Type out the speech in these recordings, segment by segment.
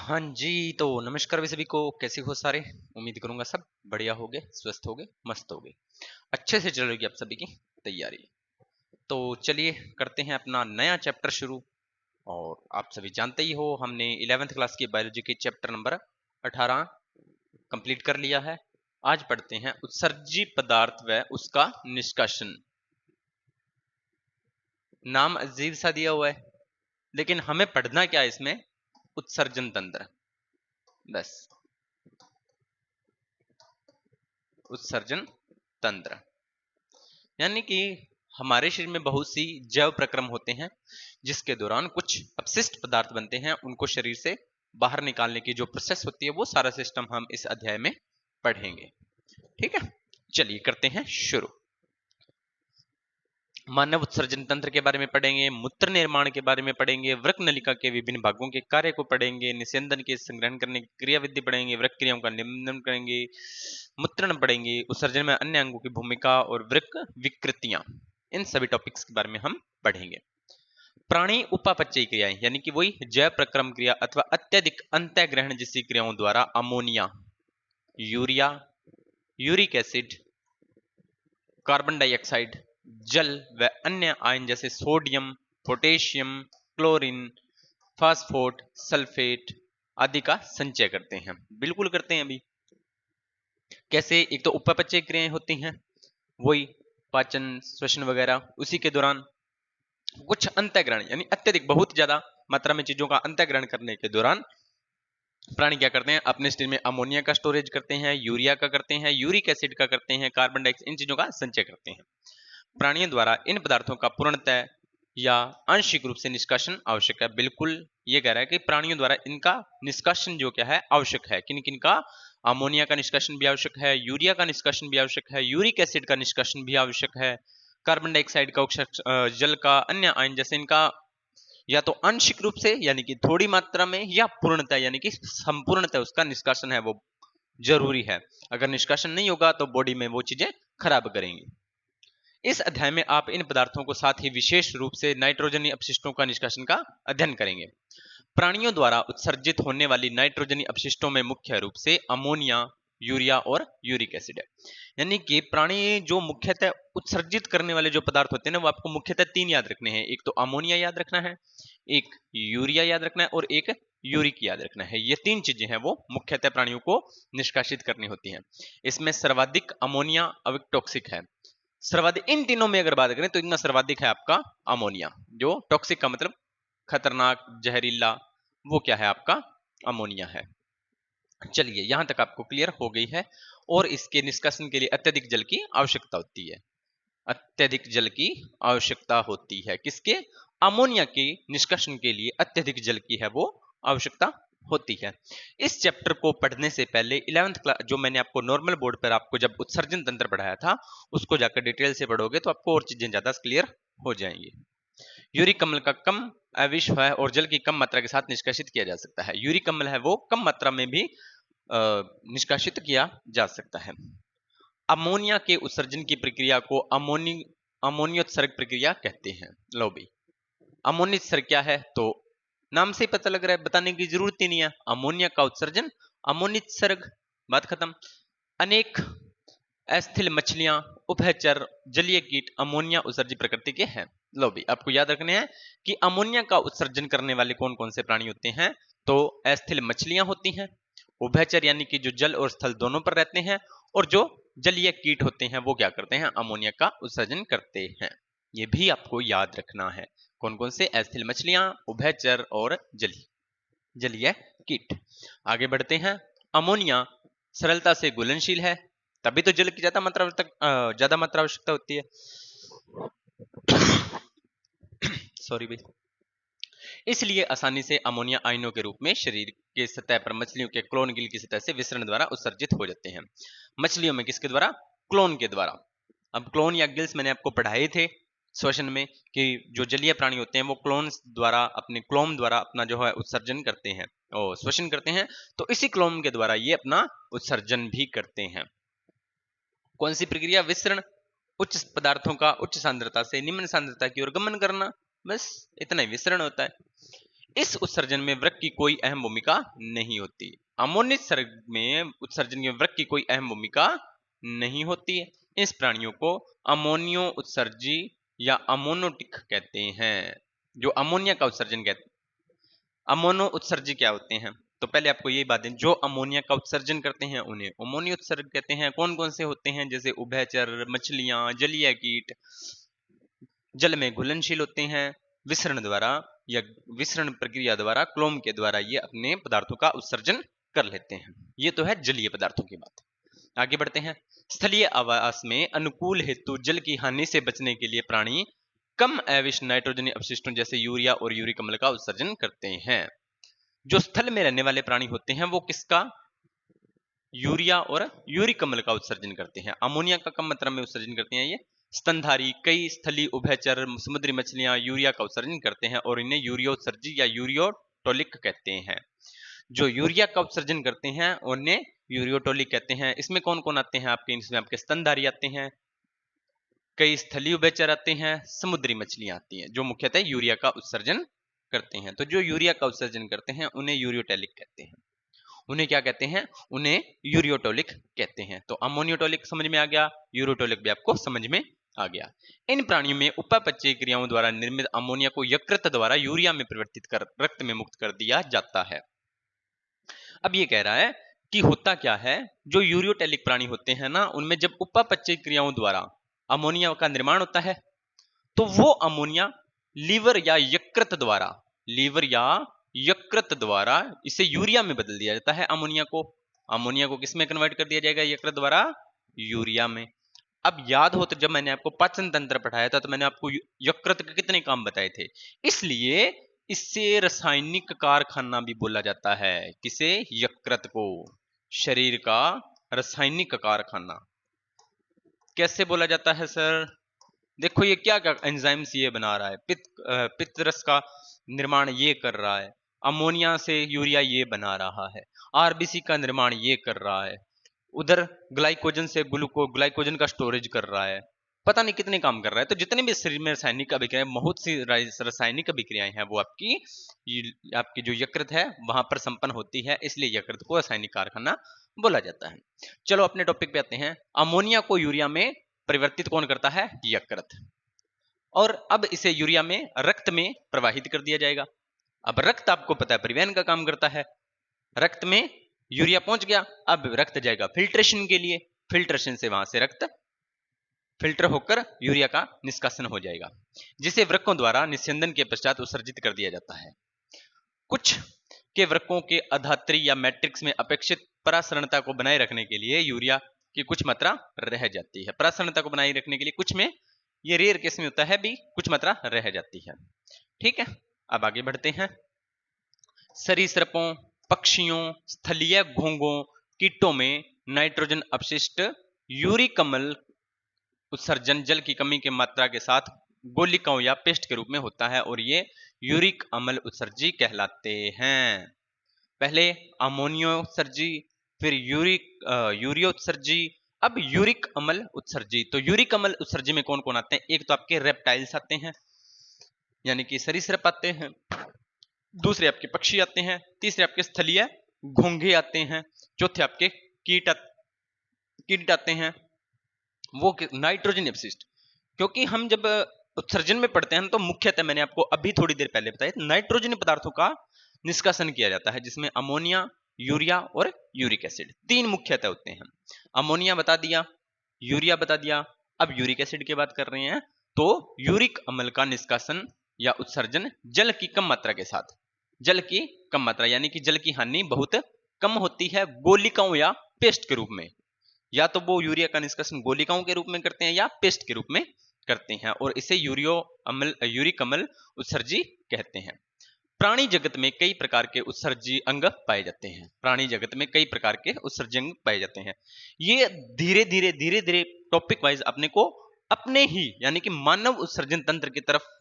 हाँ जी, तो नमस्कार भी सभी को। कैसे हो सारे? उम्मीद करूंगा सब बढ़िया होगे, स्वस्थ होगे, मस्त होगे, अच्छे से चल रही होगी आप सभी की तैयारी। तो चलिए करते हैं अपना नया चैप्टर शुरू। और आप सभी जानते ही हो हमने 11th क्लास की बायोलॉजी के चैप्टर नंबर 18 कंप्लीट कर लिया है। आज पढ़ते हैं उत्सर्जी पदार्थ व उसका निष्कासन। नाम अजीब सा दिया हुआ है, लेकिन हमें पढ़ना क्या है इसमें? उत्सर्जन तंत्र, बस। उत्सर्जन तंत्र यानी कि हमारे शरीर में बहुत सी जैव प्रक्रम होते हैं, जिसके दौरान कुछ अपशिष्ट पदार्थ बनते हैं। उनको शरीर से बाहर निकालने की जो प्रोसेस होती है, वो सारा सिस्टम हम इस अध्याय में पढ़ेंगे। ठीक है, चलिए करते हैं शुरू। मानव उत्सर्जन तंत्र के बारे में पढ़ेंगे, मूत्र निर्माण के बारे में पढ़ेंगे, वृक्क नलिका के विभिन्न भागों के कार्य को पढ़ेंगे, निस्यंदन के संग्रहण करने की क्रिया विधि पढ़ेंगे, वृक्क क्रियाओं का निम्न करेंगे, मूत्रण पढ़ेंगे, उत्सर्जन में अन्य अंगों की भूमिका और वृक्क विकृतियां। इन सभी टॉपिक्स के बारे में हम पढ़ेंगे। प्राणी उपापचयी क्रियाएं यानी कि वही जैव प्रक्रम क्रिया अथवा अत्यधिक अंतःग्रहण जैसी क्रियाओं द्वारा ammonia, urea, uric acid, carbon dioxide, जल व अन्य आयन जैसे सोडियम, पोटेशियम, क्लोरीन, फास्फोट, सल्फेट आदि का संचय करते हैं। बिल्कुल करते हैं। अभी कैसे? एक तो उपापचय क्रियाएं होती हैं, वही पाचन, श्वसन वगैरह। उसी के दौरान कुछ अंतःग्रहण यानी अत्यधिक बहुत ज्यादा मात्रा में चीजों का अंतःग्रहण करने के दौरान प्राणी क्या करते हैं? अपने शरीर में अमोनिया का स्टोरेज करते हैं, यूरिया का करते हैं, यूरिक एसिड का करते हैं, कार्बन डाइऑक्साइड, इन चीजों का संचय करते हैं। प्राणियों द्वारा इन पदार्थों का पूर्णतः या आंशिक रूप से निष्कासन आवश्यक है। बिल्कुल ये कह रहा है कि प्राणियों द्वारा इनका निष्कासन जो क्या है, आवश्यक है। किन किन का? अमोनिया का निष्कासन भी आवश्यक है, यूरिया का निष्कासन भी आवश्यक है, यूरिक एसिड का निष्कासन भी आवश्यक है, कार्बन डाइऑक्साइड का, जल का, अन्य आयन जैसे इनका या तो आंशिक रूप से यानी कि थोड़ी मात्रा में, या पूर्णतः यानी कि संपूर्णतः उसका निष्कासन है वो जरूरी है। अगर निष्कासन नहीं होगा तो बॉडी में वो चीजें खराब करेंगी। इस अध्याय में आप इन पदार्थों को साथ ही विशेष रूप से नाइट्रोजनी अपशिष्टों का निष्कासन का अध्ययन करेंगे। प्राणियों द्वारा उत्सर्जित होने वाली नाइट्रोजनी अपशिष्टों में मुख्य रूप से अमोनिया, यूरिया और यूरिक एसिड है। यानी कि प्राणी जो मुख्यतः उत्सर्जित करने वाले जो पदार्थ होते हैं ना, वो आपको मुख्यतः तीन याद रखने हैं। एक तो अमोनिया याद रखना है, एक यूरिया याद रखना है और एक यूरिक याद रखना है। ये तीन चीजें हैं वो मुख्यतः प्राणियों को निष्कासित करनी होती हैं। इसमें सर्वाधिक अमोनिया अविक है। सर्वाधिक इन तीनों में अगर बात करें तो इनमें सर्वाधिक है आपका अमोनिया, जो टॉक्सिक का मतलब खतरनाक, जहरीला, वो क्या है? आपका अमोनिया है। चलिए यहां तक आपको क्लियर हो गई है। और इसके निष्कासन के लिए अत्यधिक जल की आवश्यकता होती है। अत्यधिक जल की आवश्यकता होती है। किसके? अमोनिया के निष्कासन के लिए अत्यधिक जल की है वो आवश्यकता होती है। इस चैप्टर को पढ़ने से पहले 11th क्लास जो मैंने आपको नॉर्मल बोर्ड पर आपको जब उत्सर्जन तंत्र पढ़ाया था, उसको जाकर डिटेल से पढ़ोगे तो आपको और चीजें ज्यादा क्लियर हो जाएंगी। यूरिक अम्ल का कम अविश्व है और जल की कम मात्रा के साथ निष्कासित किया जा सकता है। यूरिक अम्ल है वो कम मात्रा में भी निष्कासित किया जा सकता है। अमोनिया के उत्सर्जन की प्रक्रिया को अमोनियोत्सर्ग प्रक्रिया कहते हैं। लो भाई, अमोनियोत्सर्ग क्या है? तो नाम से ही पता लग रहा है, बताने की जरूरत ही नहीं है। अमोनिया का उत्सर्जन, अमोनियोत्सर्ग, बात खत्म। अनेक अस्थिल मछलियां, उभयचर, जलीय कीट अमोनिया उत्सर्जी प्रकृति के हैं। लो भी आपको याद रखने हैं कि अमोनिया का उत्सर्जन करने वाले कौन कौन से प्राणी होते हैं। तो अस्थिल मछलियां होती हैं, उभयचर यानी कि जो जल और स्थल दोनों पर रहते हैं, और जो जलीय कीट होते हैं वो क्या करते हैं? अमोनिया का उत्सर्जन करते हैं। ये भी आपको याद रखना है। कौन कौन से? अस्थिल मछलियां, उभयचर और जलीय कीट। आगे बढ़ते हैं। अमोनिया सरलता से घुलनशील है, तभी तो जल की ज्यादा मात्रा आवश्यकता होती है। सॉरी भाई। इसलिए आसानी से अमोनिया आयनों के रूप में शरीर के सतह पर मछलियों के क्लोन गिल की सतह से विसरण द्वारा उत्सर्जित हो जाते हैं। मछलियों में किसके द्वारा? क्लोन के द्वारा। अब क्लोन या गिल्स मैंने आपको पढ़ाए थे श्वसन में कि जो जलीय प्राणी होते हैं वो क्लोन्स द्वारा, अपने क्लोम द्वारा अपना जो है उत्सर्जन करते हैं और श्वसन करते हैं। तो इसी क्लोम के द्वारा ये अपना उत्सर्जन भी करते हैं। कौन सी प्रक्रिया? विसरण। उच्च पदार्थों का उच्च सांद्रता से निम्न सांद्रता की ओर गमन करना, बस इतना ही विसरण होता है। इस उत्सर्जन में वृक्क की कोई अहम भूमिका नहीं होती। अमोनिया में उत्सर्जन में वृक्क की कोई अहम भूमिका नहीं होती है। इस प्राणियों को अमोनियो उत्सर्जी या अमोनोटिक कहते हैं। जो अमोनिया का उत्सर्जन कहते हैं, अमोनो उत्सर्जी क्या होते हैं? तो पहले आपको यही बात है, जो अमोनिया का उत्सर्जन करते हैं उन्हें अमोनिया उत्सर्जन कहते हैं। कौन कौन से होते हैं? जैसे उभयचर, मछलियां, जलीय कीट, जल में घुलनशील होते हैं, विसरण द्वारा या विसरण प्रक्रिया द्वारा, क्लोम के द्वारा ये अपने पदार्थों का उत्सर्जन कर लेते हैं। ये तो है जलीय पदार्थों की बात। आगे बढ़ते हैं। स्थलीय आवास में अनुकूल हेतु जल की हानि से बचने के लिए प्राणी कम अविश नाइट्रोजनी अपशिष्टों जैसे यूरिया और यूरिक अम्ल का उत्सर्जन करते हैं। जो स्थल में रहने वाले प्राणी होते हैं वो किसका? यूरिया और यूरिक अम्ल का उत्सर्जन करते हैं। अमोनिया का कम मात्रा में उत्सर्जन करते हैं ये स्तनधारी, कई स्थलीय उभयचर, समुद्री मछलियां यूरिया का उत्सर्जन करते हैं और इन्हें यूरियोत्सर्जी या यूरियोटोलिक कहते हैं। जो यूरिया का उत्सर्जन करते हैं उन्हें यूरियोटोलिक कहते हैं। इसमें कौन कौन आते हैं आपके? इसमें आपके स्तनधारी आते हैं, कई स्थलीय उभयचर आते हैं, समुद्री मछलियां आती हैं, जो मुख्यतः यूरिया का उत्सर्जन करते हैं। तो जो यूरिया का उत्सर्जन करते हैं उन्हें यूरियोटोलिक कहते हैं। उन्हें क्या कहते हैं? उन्हें यूरियोटोलिक कहते हैं। तो अमोनियोटोलिक समझ में आ गया, यूरियोटोलिक भी आपको समझ में आ गया। इन प्राणियों में उपापचयी क्रियाओं द्वारा निर्मित अमोनिया को यकृत द्वारा यूरिया में परिवर्तित कर रक्त में मुक्त कर दिया जाता है। अब ये कह रहा है कि होता क्या है, जो यूरियोटोलिक प्राणी होते हैं ना, उनमें जब उपापचयी क्रियाओं द्वारा अमोनिया का निर्माण होता है तो वो अमोनिया लीवर या यकृत द्वारा इसे यूरिया में बदल दिया जाता है। अमोनिया को किस में कन्वर्ट कर दिया जाएगा? यकृत द्वारा यूरिया में। अब याद हो तो जब मैंने आपको पाचन तंत्र पढ़ाया था तो मैंने आपको यकृत के कितने काम बताए थे, इसलिए इससे रासायनिक कारखाना भी बोला जाता है। किसे? यकृत को। शरीर का रासायनिक कारखाना कैसे बोला जाता है सर? देखो ये क्या क्या एंजाइम्स ये बना रहा है, पित्त रस का निर्माण ये कर रहा है, अमोनिया से यूरिया ये बना रहा है, आरबीसी का निर्माण ये कर रहा है, उधर ग्लाइकोजन से ग्लाइकोजन का स्टोरेज कर रहा है, पता नहीं कितने काम कर रहा है। तो जितने भी शरीर में रासायनिक अभिक्रियाएं, बहुत सी रासायनिक अभिक्रियाएं हैं वो आपकी जो यकृत है वहां पर संपन्न होती है, इसलिए यकृत को रासायनिक कारखाना बोला जाता है। चलो अपने टॉपिक पे आते हैं। अमोनिया को यूरिया में परिवर्तित कौन करता है? यकृत। और अब इसे यूरिया में रक्त में प्रवाहित कर दिया जाएगा। अब रक्त आपको पता है परिवहन का काम करता है, रक्त में यूरिया पहुंच गया, अब रक्त जाएगा फिल्ट्रेशन के लिए, फिल्ट्रेशन से वहां से रक्त फिल्टर होकर यूरिया का निष्कासन हो जाएगा, जिसे वृक्कों द्वारा निस्यंदन के पश्चात उत्सर्जित कर दिया जाता है। कुछ के वृक्कों के अधात्री या मैट्रिक्स में अपेक्षित परासरणता को बनाए रखने के लिए यूरिया की कुछ मात्रा रह जाती है। परासरणता को बनाए रखने के लिए कुछ में, ये रेयर केस में होता है भी, कुछ मात्रा रह जाती है। ठीक है, अब आगे बढ़ते हैं। सरीसृपों, पक्षियों, स्थलीय घोंघों, कीटों में नाइट्रोजन अपशिष्ट यूरिक अम्ल उत्सर्जन जल की कमी के मात्रा के साथ गोलिकाओं या पेस्ट के रूप में होता है और ये यूरिक अम्ल उत्सर्जी कहलाते हैं। पहले अमोनियोत्सर्जी, फिर यूरियोत्सर्जी, अब यूरिक अम्ल उत्सर्जी। तो यूरिक अम्ल उत्सर्जी में कौन कौन आते हैं? एक तो आपके रेप्टाइल्स आते हैं, यानी कि सरीसृप आते हैं, दूसरे आपके पक्षी आते हैं, तीसरे आपके स्थलीय घोंघे आते हैं, चौथे आपके कीट आते हैं। वो नाइट्रोजन अपशिष्ट, क्योंकि हम जब उत्सर्जन में पढ़ते हैं तो मुख्यतः मैंने आपको अभी थोड़ी देर पहले बताया नाइट्रोजन पदार्थों का निष्कासन किया जाता है, जिसमें अमोनिया, यूरिया और यूरिक एसिड, तीन मुख्यतः होते हैं। अमोनिया बता दिया, यूरिया बता दिया, अब यूरिक एसिड की बात कर रहे हैं। तो यूरिक अम्ल का निष्कासन या उत्सर्जन जल की कम मात्रा के साथ, जल की कम मात्रा यानी कि जल की हानि बहुत कम होती है, गोलिकाओं या पेस्ट के रूप में, या तो वो यूरिया का निष्कासन गोलिकाओं के रूप में करते हैं या पेस्ट के रूप में करते हैं, और इसे यूरिक अम्ल उत्सर्जी कहते हैं। प्राणी जगत में कई प्रकार के उत्सर्जी अंग पाए जाते हैं। प्राणी जगत में कई प्रकार के उत्सर्जी अंग पाए जाते हैं। ये धीरे धीरे टॉपिक वाइज अपने को अपने ही यानी कि मानव उत्सर्जन तंत्र की तरफ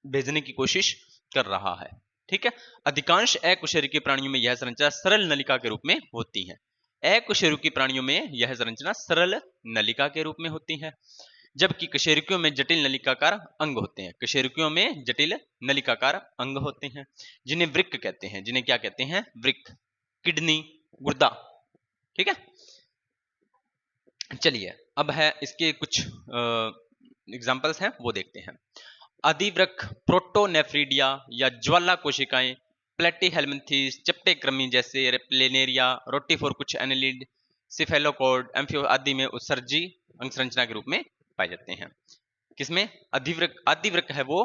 भेजने की कोशिश कर रहा है। ठीक है, अधिकांश अकशेरुकी प्राणियों में यह संरचना सरल नलिका के रूप में होती है। अकशेरुकी प्राणियों में यह संरचना सरल नलिका के रूप में होती है। जबकि कशेरुकियों में जटिल नलिकाकार अंग होते हैं। कशेरुकियों में जटिल नलिकाकार अंग होते हैं जिन्हें वृक्क कहते हैं। जिन्हें क्या कहते हैं? वृक्क, किडनी, गुर्दा। ठीक है, चलिए अब है इसके कुछ एग्जांपल्स हैं वो देखते हैं। अधिवृक्क, प्रोटोनेफ्रिडिया या ज्वाला कोशिकाएं प्लेटीहेल्मिन्थेस, चपटे कृमि जैसे प्लेनेरिया, रोटीफोर, कुछ एनेलिड, सिफेलोकोड, एम्फियो आदि में उत्सर्जी अंग संरचना के रूप में पाए जाते हैं। किसमें? अधिवृक्क। अधिवृक्क है वो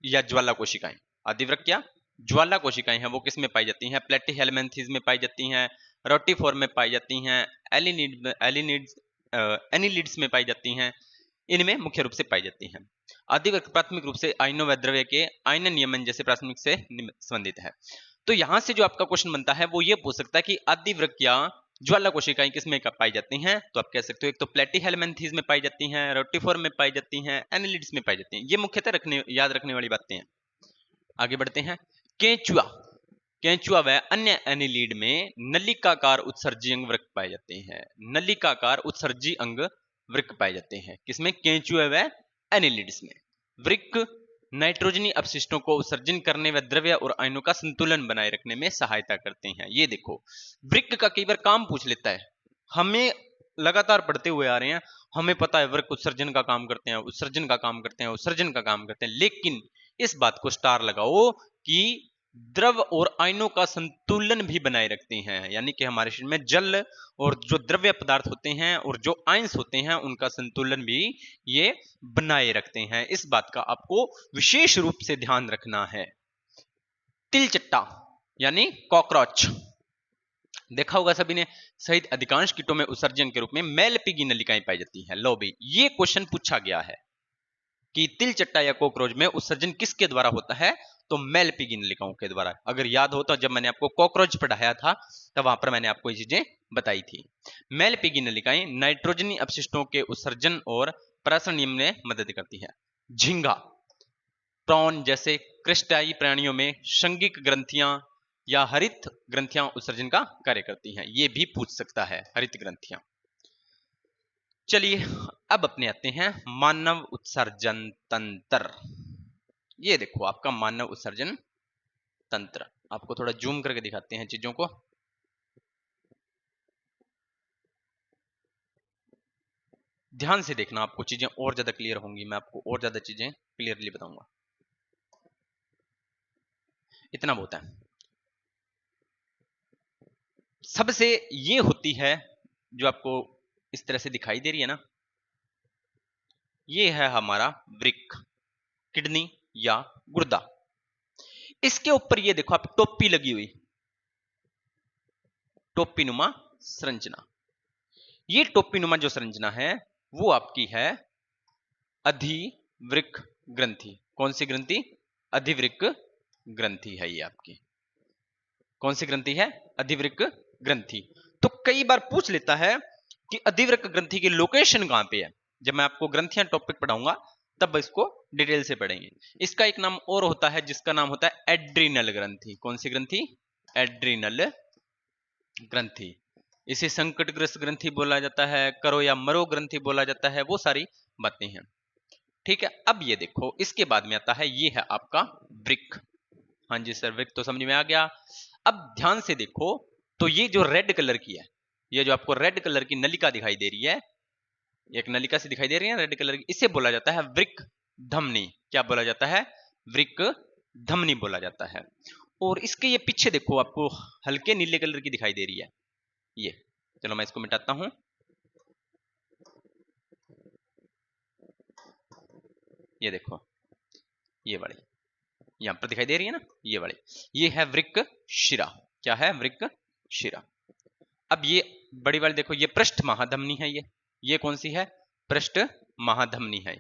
या ज्वाला कोशिकाएं। अधिवृक्क या ज्वाला कोशिकाएं हैं वो किसमें पाई जाती हैं? प्लेटीहेल्मिन्थेस में पाई जाती हैं, रोटीफोर में पाई जाती हैं, एनिलिड्स में पाई जाती हैं। इनमें मुख्य रूप से पाई जाती हैं। अधिवृक्क प्राथमिक रूप से आयनों व द्रव्य के आयन नियमन जैसे प्राथमिक से संबंधित है। तो यहां से जो आपका क्वेश्चन बनता है वो ये पूछ सकता है कि अधिवृक्क या ज्वाला कोशिकाएं किसमें पाई जाती हैं? तो आप कह सकते हो एक तो प्लेटीहेल्मिन्थेस में पाई जाती हैं, रोटीफोर में पाई जाती हैं, एनिलिड्स में पाई जाती हैं। ये मुख्यतः याद रखने वाली बातें हैं। आगे बढ़ते हैं। केंचुआ, केंचुआ व अन्य एनिलिड में नलिकाकार उत्सर्जी अंग वृक्क पाए जाते हैं। नलिकाकार उत्सर्जी अंग वृक्क पाए जाते हैं किसमें? केंचुआ व एनिलिड्स में। वृक्क नाइट्रोजनी अपशिष्टों को उत्सर्जन करने व द्रव्य और आयनों का संतुलन बनाए रखने में सहायता करते हैं। ये देखो, वृक्क का कई बार काम पूछ लेता है। हमें लगातार पढ़ते हुए आ रहे हैं, हमें पता है वृक्क उत्सर्जन का काम करते हैं, उत्सर्जन का काम करते हैं, उत्सर्जन का काम करते हैं, लेकिन इस बात को स्टार लगाओ कि द्रव और आयनों का संतुलन भी बनाए रखते हैं। यानी कि हमारे शरीर में जल और जो द्रव्य पदार्थ होते हैं और जो आयंस होते हैं उनका संतुलन भी ये बनाए रखते हैं। इस बात का आपको विशेष रूप से ध्यान रखना है। तिलचट्टा यानी कॉकरोच, देखा होगा सभी ने। सहित अधिकांश कीटों में उत्सर्जन के रूप में मैलपीगी नलिकाएं पाई जाती हैं। लो भाई, ये क्वेश्चन पूछा गया है कि तिलचट्टा या कॉकरोच में उत्सर्जन किसके द्वारा होता है? तो मैलपीगी नलिकाओं के द्वारा। अगर याद हो तो जब मैंने आपको कॉकरोच पढ़ाया था तब वहां पर मैंने आपको ये चीजें बताई थी। मैलपीगी नलिकाएं नाइट्रोजनी अपशिष्टों के उत्सर्जन और प्रसारण नियमन में मदद करती है। झींगा, प्रॉन जैसे क्रिस्टाई प्राणियों में शंगिक ग्रंथियां या हरित ग्रंथियां उत्सर्जन का कार्य करती हैं। ये भी पूछ सकता है, हरित ग्रंथियां। चलिए अब अपने आते हैं मानव उत्सर्जन तंत्र। ये देखो आपका मानव उत्सर्जन तंत्र। आपको थोड़ा जूम करके दिखाते हैं चीजों को। ध्यान से देखना, आपको चीजें और ज्यादा क्लियर होंगी। मैं आपको और ज्यादा चीजें क्लियरली बताऊंगा। इतना बहुत है। सबसे ये होती है जो आपको इस तरह से दिखाई दे रही है ना, ये है हमारा वृक्क, किडनी या गुर्दा। इसके ऊपर ये देखो आप टोपी लगी हुई, टोपी नुमा संरचना। ये टोपी नुमा जो संरचना है वो आपकी है अधिवृक्क ग्रंथि। कौन सी ग्रंथि? अधिवृक्क ग्रंथि है ये आपकी। कौन सी ग्रंथि है? अधिवृक्क ग्रंथि। तो कई बार पूछ लेता है कि अधिवृक्क ग्रंथि की लोकेशन कहां पे है। जब मैं आपको ग्रंथियां टॉपिक पढ़ाऊंगा तब इसको डिटेल से पढ़ेंगे। इसका एक नाम और होता है जिसका नाम होता है एड्रीनल ग्रंथि। कौन सी ग्रंथि? एड्रीनल ग्रंथि। इसे संकटग्रस्त ग्रंथि बोला जाता है, करो या मरो ग्रंथि बोला जाता है, वो सारी बातें हैं। ठीक है, अब ये देखो इसके बाद में आता है, ये है आपका वृक्क। हाँ जी सर, वृक्क तो समझ में आ गया। अब ध्यान से देखो तो ये जो रेड कलर की है, ये जो आपको रेड कलर की नलिका दिखाई दे रही है, एक नलिका से दिखाई दे रही है रेड कलर की, इसे बोला जाता है वृक्क धमनी। क्या बोला जाता है? वृक्क धमनी बोला जाता है। और इसके ये पीछे देखो आपको हल्के नीले कलर की दिखाई दे रही है ये। चलो मैं इसको मिटाता हूं। ये देखो ये वाली यहां पर दिखाई दे रही है ना, ये वाली, ये है वृक्क शिरा। क्या है? वृक्क शिरा। अब ये बड़ी वाली देखो, ये पृष्ठ महाधमनी है। ये कौन सी है? पृष्ठ महाधमनी है।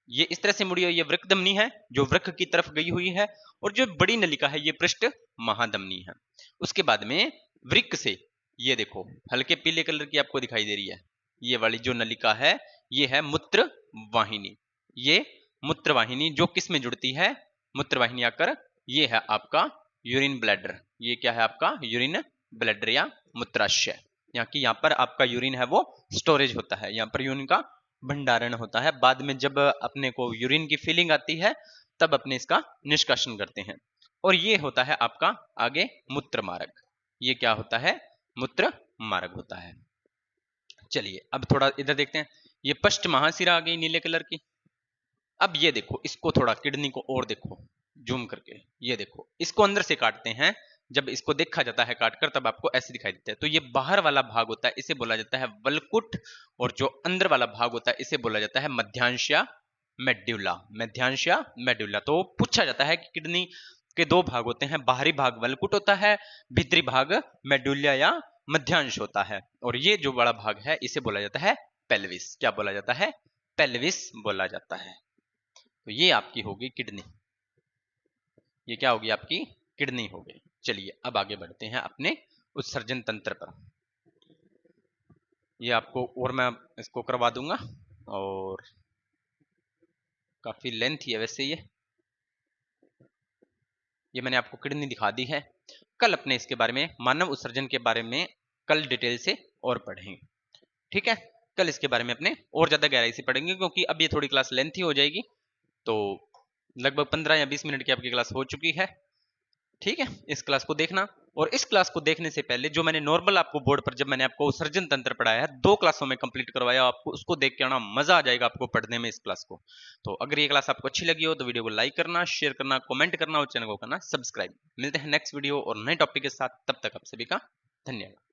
ये इस तरह से मुड़ी हुई, ये वृक्क धमनी है जो वृक्क की तरफ गई हुई है, और जो बड़ी नलिका है ये पृष्ठ महाधमनी है। उसके बाद में वृक्क से ये देखो हल्के पीले कलर की आपको दिखाई दे रही है, ये वाली जो नलिका है ये है मूत्र वाहिनी। ये मूत्र वाहिनी जो किस में जुड़ती है? मूत्र वाहिनी आकर ये है आपका यूरिन ब्लैडर। ये क्या है आपका? यूरिन ब्लैडर या मूत्राशय। यहाँ पर आपका यूरिन है वो स्टोरेज होता है, यहाँ पर यूरिन का भंडारण होता है। बाद में जब अपने को यूरिन की फीलिंग आती है तब अपने इसका निष्कासन करते हैं। और ये होता है आपका आगे मूत्र मार्ग। ये क्या होता है? मूत्र मार्ग होता है। चलिए अब थोड़ा इधर देखते हैं। ये पश्च महाशिरा आ गई नीले कलर की। अब ये देखो, इसको थोड़ा किडनी को और देखो जूम करके, ये देखो इसको अंदर से काटते हैं। जब इसको देखा जाता है काटकर तब आपको ऐसे दिखाई देता है। तो ये बाहर वाला भाग होता है, इसे बोला जाता है वलकुट। और जो अंदर वाला भाग होता है इसे बोला जाता है मध्यांश मेड्यूला। मध्यांश मेड्यूला। तो पूछा जाता है कि किडनी के दो भाग होते हैं, बाहरी भाग वलकुट होता है, भीतरी भाग मेड्यूला या मध्यांश होता है। और ये जो बड़ा भाग है इसे बोला जाता है पेल्विस। क्या बोला जाता है? पेल्विस बोला जाता है। तो ये आपकी होगी किडनी। ये क्या होगी? आपकी किडनी हो गई। चलिए अब आगे बढ़ते हैं अपने उत्सर्जन तंत्र पर। ये आपको और मैं इसको करवा दूंगा, और काफी लेंथ है वैसे ये मैंने आपको किडनी दिखा दी है। कल अपने इसके बारे में, मानव उत्सर्जन के बारे में कल डिटेल से और पढ़ेंगे। ठीक है, कल इसके बारे में अपने और ज्यादा गहराई से पढ़ेंगे, क्योंकि अब ये थोड़ी क्लास लेंथी हो जाएगी। तो लगभग 15 या 20 मिनट की आपकी क्लास हो चुकी है। ठीक है, इस क्लास को देखना। और इस क्लास को देखने से पहले जो मैंने नॉर्मल आपको बोर्ड पर जब मैंने आपको उत्सर्जन तंत्र पढ़ाया है, 2 क्लासों में कंप्लीट करवाया, आपको उसको देख के आना, मजा आ जाएगा आपको पढ़ने में इस क्लास को। तो अगर ये क्लास आपको अच्छी लगी हो तो वीडियो को लाइक करना, शेयर करना, कमेंट करना और चैनल को करना सब्सक्राइब। मिलते हैं नेक्स्ट वीडियो और नए टॉपिक के साथ। तब तक आप सभी का धन्यवाद।